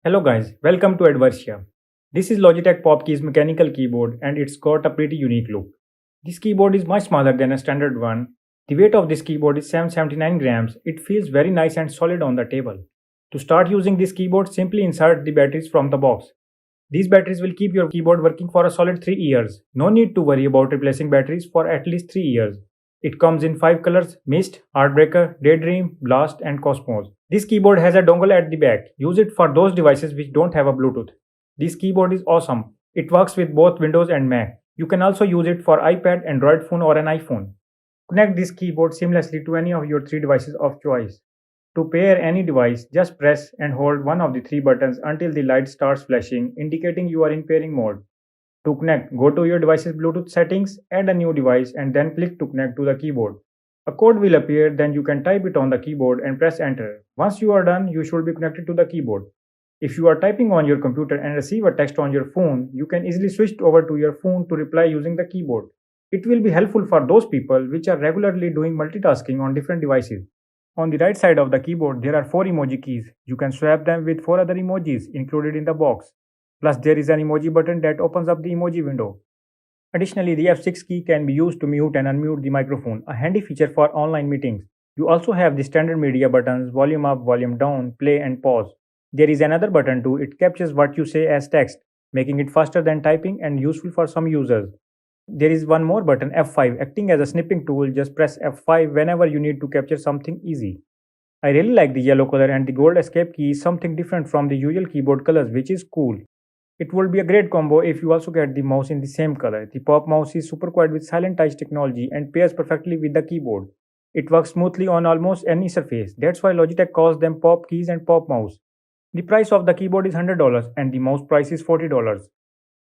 Hello guys, welcome to Advertia. This is Logitech POP Keys mechanical keyboard and it's got a pretty unique look. This keyboard is much smaller than a standard one. The weight of this keyboard is 779 grams. It feels very nice and solid on the table. To start using this keyboard, simply insert the batteries from the box. These batteries will keep your keyboard working for a solid 3 years. No need to worry about replacing batteries for at least 3 years. It comes in 5 colors: Mist, Heartbreaker, Daydream, Blast, and Cosmos. This keyboard has a dongle at the back. Use it for those devices which don't have a Bluetooth. This keyboard is awesome. It works with both Windows and Mac. You can also use it for iPad, Android phone, or an iPhone. Connect this keyboard seamlessly to any of your 3 devices of choice. To pair any device, just press and hold one of the 3 buttons until the light starts flashing, indicating you are in pairing mode. To connect, go to your device's Bluetooth settings, add a new device, and then click to connect to the keyboard. A code will appear, then you can type it on the keyboard and press enter. Once you are done, you should be connected to the keyboard. If you are typing on your computer and receive a text on your phone, you can easily switch over to your phone to reply using the keyboard. It will be helpful for those people which are regularly doing multitasking on different devices. On the right side of the keyboard, there are 4 emoji keys. You can swap them with 4 other emojis included in the box. Plus, there is an emoji button that opens up the emoji window. Additionally, the F6 key can be used to mute and unmute the microphone, a handy feature for online meetings. You also have the standard media buttons: volume up, volume down, play, and pause. There is another button too. It captures what you say as text, making it faster than typing and useful for some users. There is one more button, F5, acting as a snipping tool. Just press F5 whenever you need to capture something easy. I really like the yellow color, and the gold escape key is something different from the usual keyboard colors, which is cool. It would be a great combo if you also get the mouse in the same color. The Pop mouse is super quiet with silent touch technology and pairs perfectly with the keyboard. It works smoothly on almost any surface. That's why Logitech calls them Pop keys and Pop mouse. The price of the keyboard is $100 and the mouse price is $40.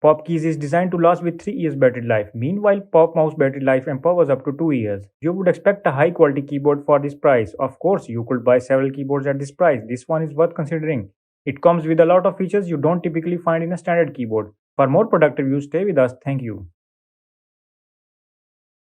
Pop keys is designed to last with 3 years battery life. Meanwhile, Pop mouse battery life empowers up to 2 years. You would expect a high quality keyboard for this price. Of course, you could buy several keyboards at this price. This one is worth considering. It comes with a lot of features you don't typically find in a standard keyboard. For more productive use, stay with us. Thank you.